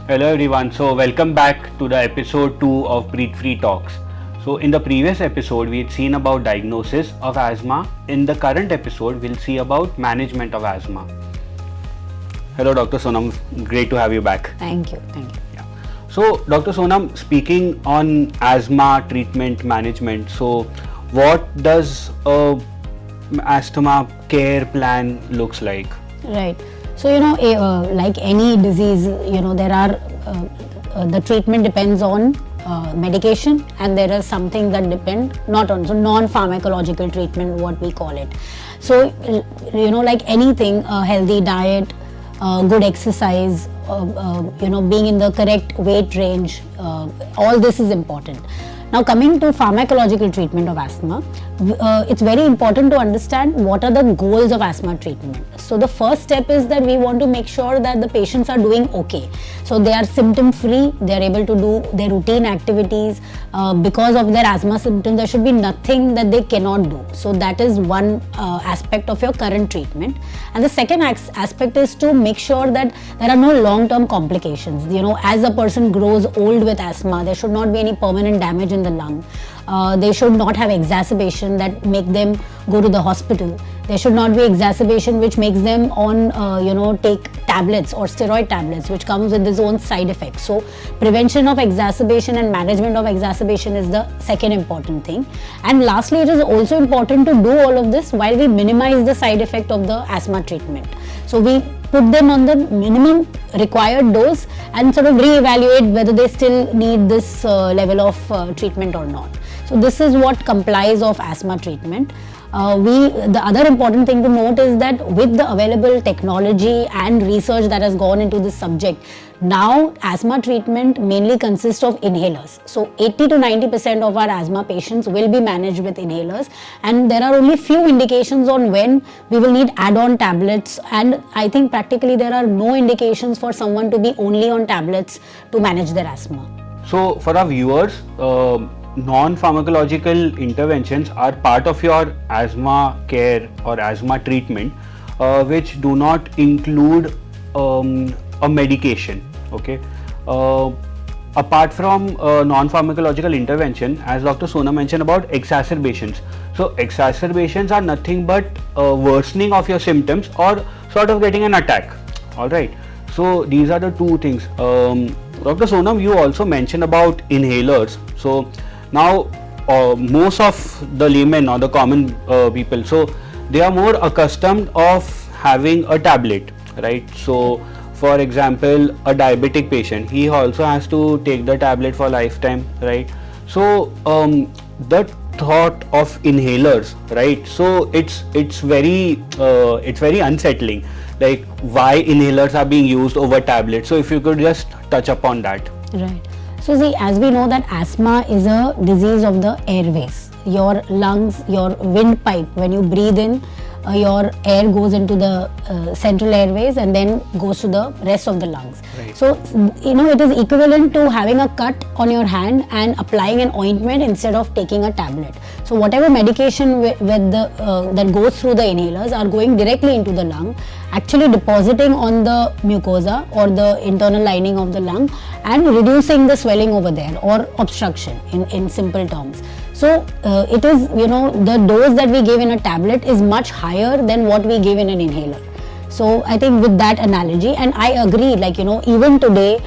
Hello everyone. So welcome back to the episode 2 of Breathe Free Talks. So in the previous episode we had seen about diagnosis of asthma. In the current episode we'll see about management of asthma. Hello Dr. Sonam, great to have you back. Thank you. Yeah. So Dr. Sonam, speaking on asthma treatment management, so what does a asthma care plan looks like? Right. So, like any disease, there are the treatment depends on medication, and there is something that depend not on, so non-pharmacological treatment, what we call it. So, like anything, a healthy diet, good exercise, being in the correct weight range, all this is important. Now, coming to pharmacological treatment of asthma, it's very important to understand what are the goals of asthma treatment. So the first step is that we want to make sure that the patients are doing okay. So they are symptom free, they are able to do their routine activities. Because of their asthma symptoms, there should be nothing that they cannot do. So that is one aspect of your current treatment. And the second aspect is to make sure that there are no long-term complications. As a person grows old with asthma, there should not be any permanent damage in the lung. They should not have exacerbation that make them go to the hospital. There should not be exacerbation which makes them on take tablets or steroid tablets, which comes with its own side effects. So prevention of exacerbation and management of exacerbation is the second important thing. And lastly, it is also important to do all of this while we minimize the side effect of the asthma treatment. So we put them on the minimum required dose and sort of re-evaluate whether they still need this level of treatment or not. So this is what complies of asthma treatment. The other important thing to note is that with the available technology and research that has gone into this subject, now asthma treatment mainly consists of inhalers. So 80 to 90% of our asthma patients will be managed with inhalers, and there are only few indications on when we will need add-on tablets, and I think practically there are no indications for someone to be only on tablets to manage their asthma. So for our viewers, non-pharmacological interventions are part of your asthma care or asthma treatment, which do not include a medication. Okay. Apart from non-pharmacological intervention, as Dr. Sona mentioned about exacerbations. So exacerbations are nothing but worsening of your symptoms or sort of getting an attack. All right. So these are the two things. Dr. Sonam, you also mentioned about inhalers. So now most of the laymen or the common people, so they are more accustomed of having a tablet, right? So for example, a diabetic patient, he also has to take the tablet for lifetime, right? So the thought of inhalers, right? So it's very unsettling, like why inhalers are being used over tablets. So if you could just touch upon that. Right. So see, as we know that asthma is a disease of the airways. Your lungs, your windpipe, when you breathe in, your air goes into the central airways and then goes to the rest of the lungs. Right. So, it is equivalent to having a cut on your hand and applying an ointment instead of taking a tablet. So, whatever medication that goes through the inhalers are going directly into the lung, actually depositing on the mucosa or the internal lining of the lung and reducing the swelling over there or obstruction in simple terms. So it is, the dose that we give in a tablet is much higher than what we give in an inhaler. So I think with that analogy, and I agree, even today,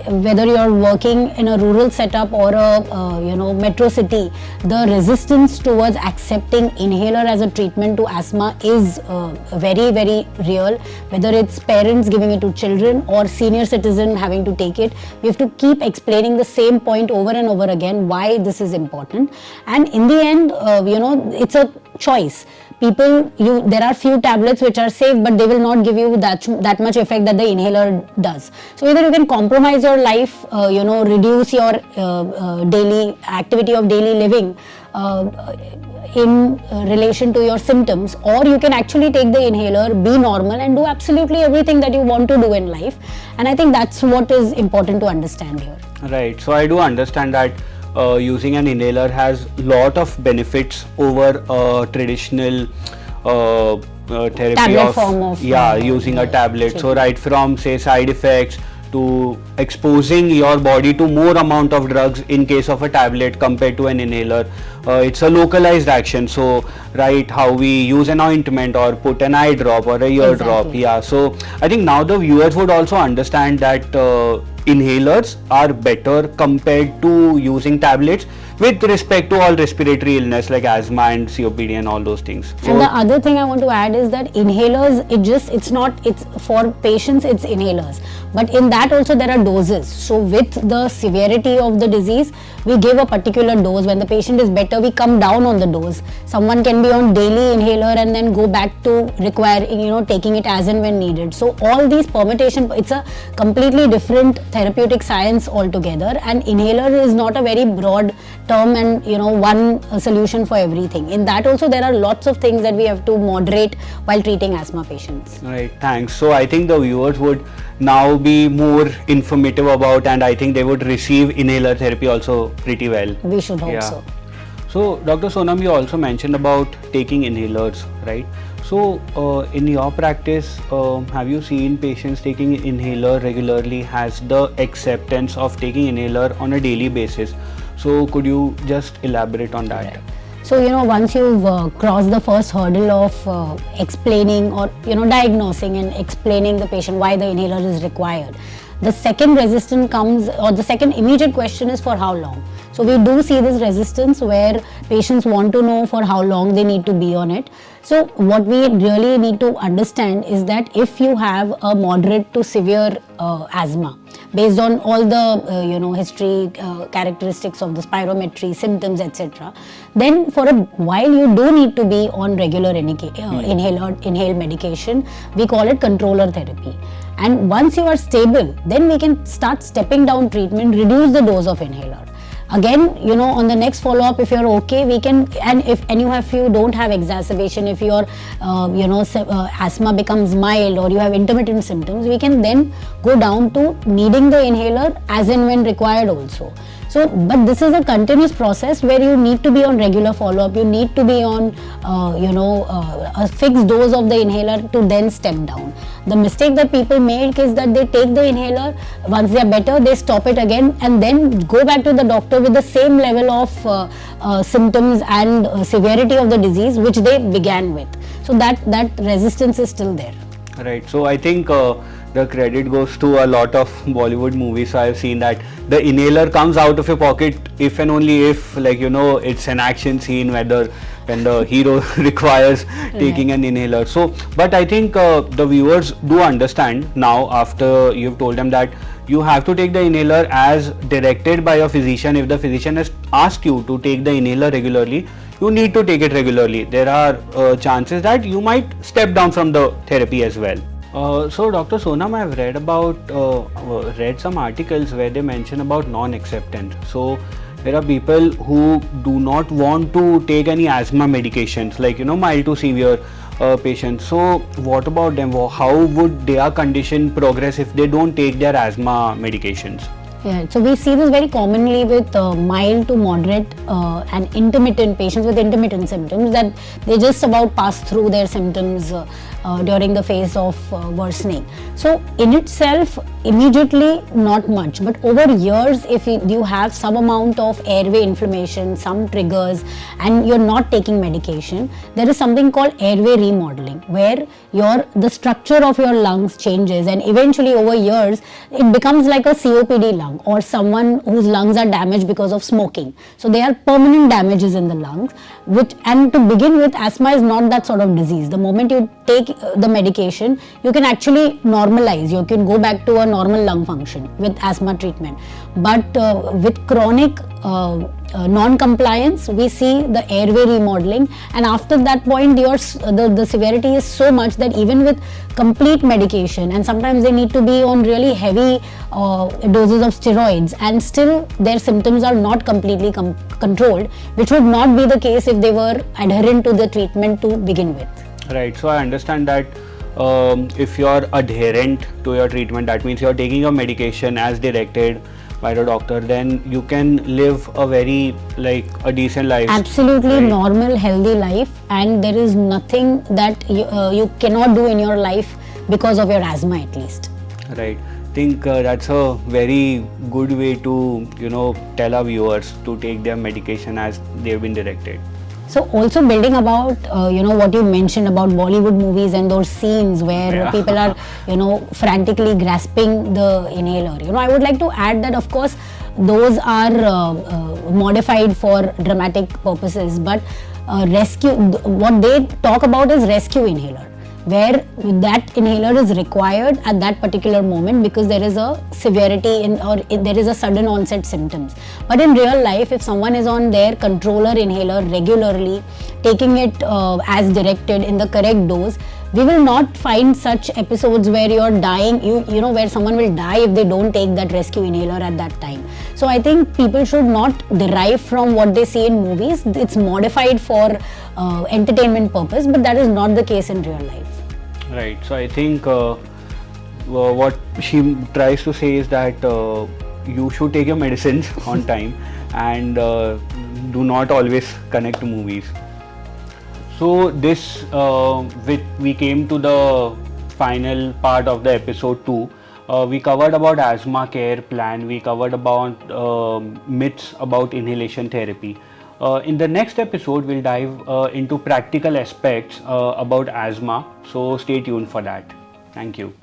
whether you're working in a rural setup or a metro city, the resistance towards accepting inhaler as a treatment to asthma is very, very real. Whether it's parents giving it to children or senior citizen having to take it, we have to keep explaining the same point over and over again why this is important. And in the end, it's a choice. There are few tablets which are safe, but they will not give you that much effect that the inhaler does. So either you can compromise your life, reduce your daily activity of daily living in relation to your symptoms, or you can actually take the inhaler, be normal and do absolutely everything that you want to do in life. And I think that's what is important to understand here. Right. So I do understand that using an inhaler has lot of benefits over traditional therapy tablet form of using a tablet. So right from say side effects to exposing your body to more amount of drugs in case of a tablet compared to an inhaler. It's a localized action, so right, how we use an ointment or put an eye drop or a ear drop. Exactly. Yeah, so I think now the viewers would also understand that inhalers are better compared to using tablets with respect to all respiratory illness like asthma and COPD and all those things. And the other thing I want to add is that inhalers, it's for patients, it's inhalers. But in that also there are doses. So with the severity of the disease, we give a particular dose. When the patient is better, we come down on the dose. Someone can be on daily inhaler and then go back to taking it as and when needed. So all these permutation, it's a completely different therapeutic science altogether, and inhaler is not a very broad term and one solution for everything. In that also there are lots of things that we have to moderate while treating asthma patients. Right, thanks. So I think the viewers would now be more informative about, and I think they would receive inhaler therapy also pretty well. We should hope Yeah. so. So Dr. Sonam, you also mentioned about taking inhalers, right? So in your practice, have you seen patients taking inhaler regularly? Has the acceptance of taking inhaler on a daily basis? So could you just elaborate on that? So once you've crossed the first hurdle of explaining or diagnosing and explaining the patient why the inhaler is required, the second resistance comes, or the second immediate question is for how long. So we do see this resistance where patients want to know for how long they need to be on it. So what we really need to understand is that if you have a moderate to severe asthma, based on all the history, characteristics of the spirometry, symptoms, etc., then for a while you do need to be on regular inhaled medication. We call it controller therapy. And once you are stable, then we can start stepping down treatment, reduce the dose of inhaler. Again, on the next follow-up, if you're okay, we can, and if you don't have exacerbation, if your asthma becomes mild or you have intermittent symptoms, we can then go down to needing the inhaler as and when required also. So, but this is a continuous process where you need to be on regular follow-up. You need to be on, a fixed dose of the inhaler to then step down. The mistake that people make is that they take the inhaler, once they are better, they stop it again and then go back to the doctor with the same level of symptoms and severity of the disease which they began with. So that resistance is still there. Right. So I think the credit goes to a lot of Bollywood movies. So I've seen that the inhaler comes out of your pocket if and only if, it's an action scene when the hero requires taking an inhaler. So, but I think the viewers do understand now after you've told them that you have to take the inhaler as directed by a physician. If the physician has asked you to take the inhaler regularly, you need to take it regularly. There are chances that you might step down from the therapy as well. So Dr. Sonam, I've read some articles where they mention about non-acceptance. So there are people who do not want to take any asthma medications, mild to severe patients. So what about them? How would their condition progress if they don't take their asthma medications? Yeah, so we see this very commonly with mild to moderate and intermittent patients with intermittent symptoms, that they just about pass through their symptoms during the phase of worsening. So in itself, immediately not much, but over years, if you have some amount of airway inflammation, some triggers, and you're not taking medication, there is something called airway remodeling, where the structure of your lungs changes, and eventually over years it becomes like a COPD lung, or someone whose lungs are damaged because of smoking. So they are permanent damages in the lungs, and to begin with, asthma is not that sort of disease. The moment you take the medication, you can actually normalize, you can go back to a normal lung function with asthma treatment. But with chronic non-compliance, we see the airway remodeling, and after that point the severity is so much that even with complete medication, and sometimes they need to be on really heavy doses of steroids, and still their symptoms are not completely controlled, which would not be the case if they were adherent to the treatment to begin with. Right. So I understand that if you're adherent to your treatment, that means you're taking your medication as directed by the doctor, then you can live a very a decent life. Absolutely, right? Normal, healthy life, and there is nothing that you cannot do in your life because of your asthma, at least. Right. think that's a very good way to, tell our viewers to take their medication as they've been directed. So also building about what you mentioned about Bollywood movies and those scenes where Yeah. people are frantically grasping the inhaler. I would like to add that of course those are modified for dramatic purposes, but what they talk about is rescue inhaler, where that inhaler is required at that particular moment because there is a severity there is a sudden onset symptoms. But in real life, if someone is on their controller inhaler regularly, taking it as directed in the correct dose, we will not find such episodes where you're dying, where someone will die if they don't take that rescue inhaler at that time. So I think people should not derive from what they see in movies. It's modified for entertainment purpose, but that is not the case in real life. Right. So I think what she tries to say is that you should take your medicines on time and do not always connect to movies. So this we came to the final part of the episode 2. We covered about asthma care plan. We covered about myths about inhalation therapy. In the next episode, we'll dive into practical aspects about asthma. So stay tuned for that. Thank you.